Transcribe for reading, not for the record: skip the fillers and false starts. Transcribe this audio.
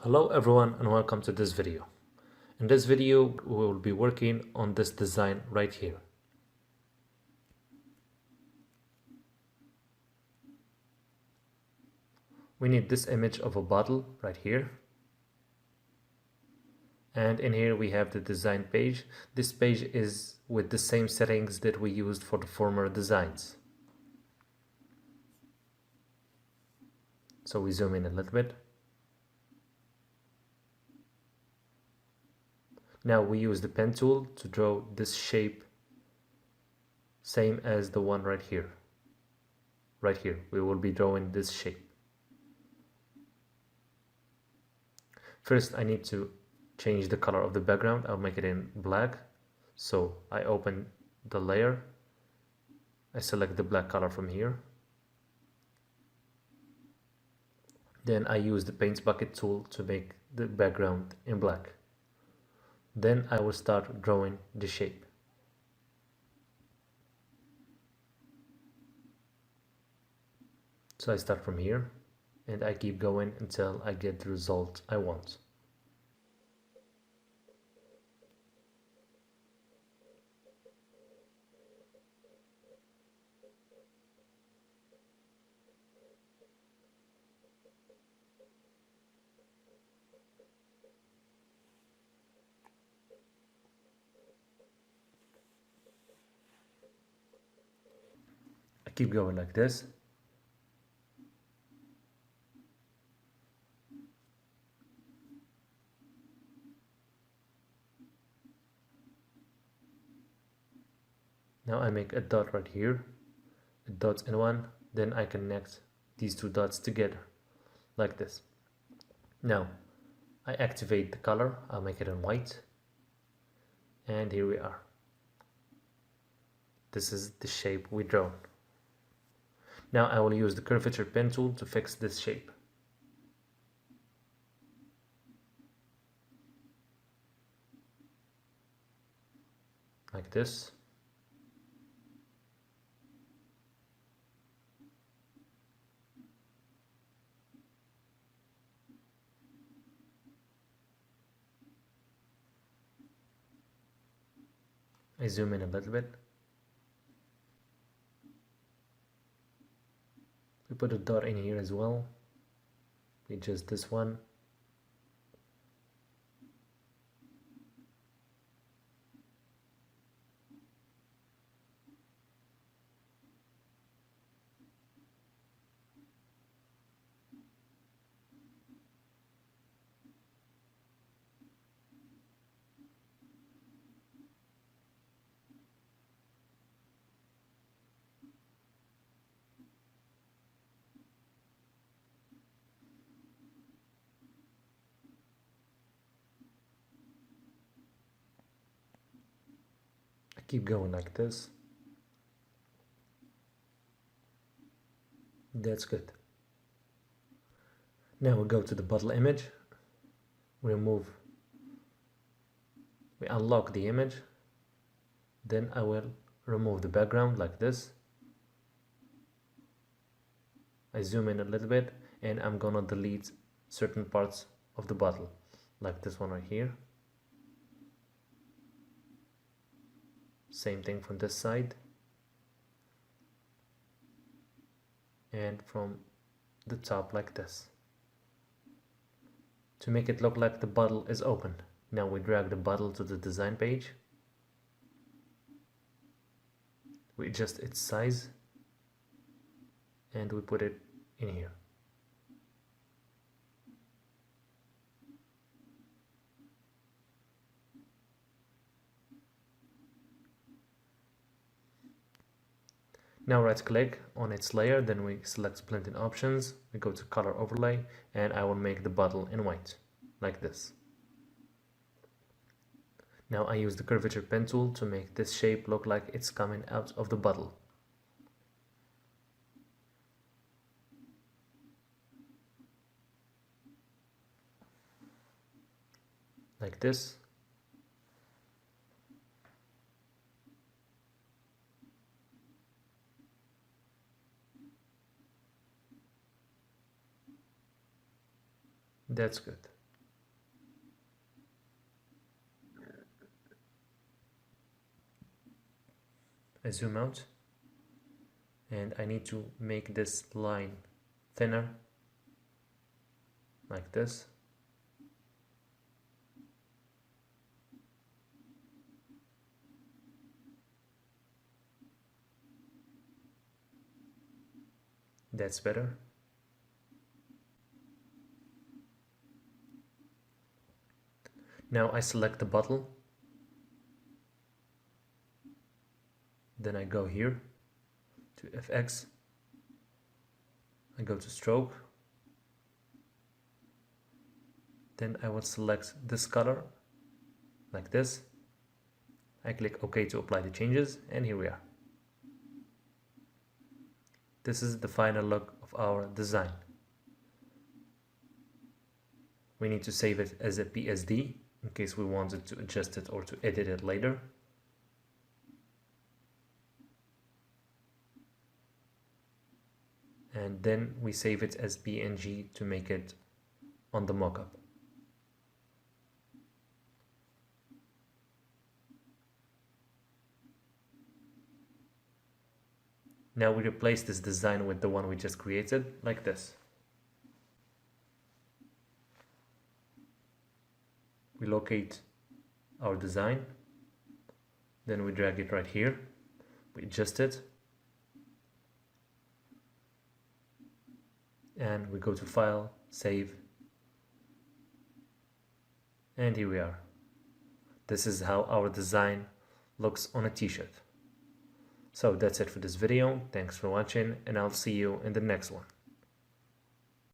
Hello everyone and welcome to this video. In this video we will be working on this design right here. We need this image of a bottle right here. And in here we have the design page. This page is with the same settings that we used for the former designs. So we zoom in a little bit. Now we use the pen tool to draw this shape, same as the one right here. Right here, we will be drawing this shape. First, I need to change the color of the background. I'll make it in black. So I open the layer. I select the black color from here. Then I use the paint bucket tool to make the background in black. Then I will start drawing the shape. So I start from here and I keep going until I get the result I want. I keep going like this. Now I make a dot right here, a dot in one, then I connect these two dots together, like this. Now, I activate the color, I'll make it in white, and here we are. This is the shape we drawn. Now I will use the curvature pen tool to fix this shape. Like this. I zoom in a little bit. We put a dot in here as well. We just this one. I keep going like this. That's good. Now we go to the bottle image. We unlock the image. Then I will remove the background like this. I zoom in a little bit and I'm gonna delete certain parts of the bottle, like this one right here. Same thing from this side. And from the top like this. To make it look like the bottle is open. Now we drag the bottle to the design page. We adjust its size and we put it in here. Now right click on its layer, then we select blending options, we go to color overlay, and I will make the bottle in white, like this. Now I use the curvature pen tool to make this shape look like it's coming out of the bottle. Like this. That's good. I zoom out and I need to make this line thinner like this. That's better. Now I select the bottle, then I go here to FX, I go to stroke, then I will select this color like this. I click OK to apply the changes, and here we are. This is the final look of our design. We need to save it as a PSD in case we wanted to adjust it or to edit it later. And then we save it as PNG to make it on the mockup. Now we replace this design with the one we just created, like this. We locate our design, then we drag it right here, we adjust it, and we go to File, Save, and here we are. This is how our design looks on a t-shirt. So that's it for this video. Thanks for watching, and I'll see you in the next one.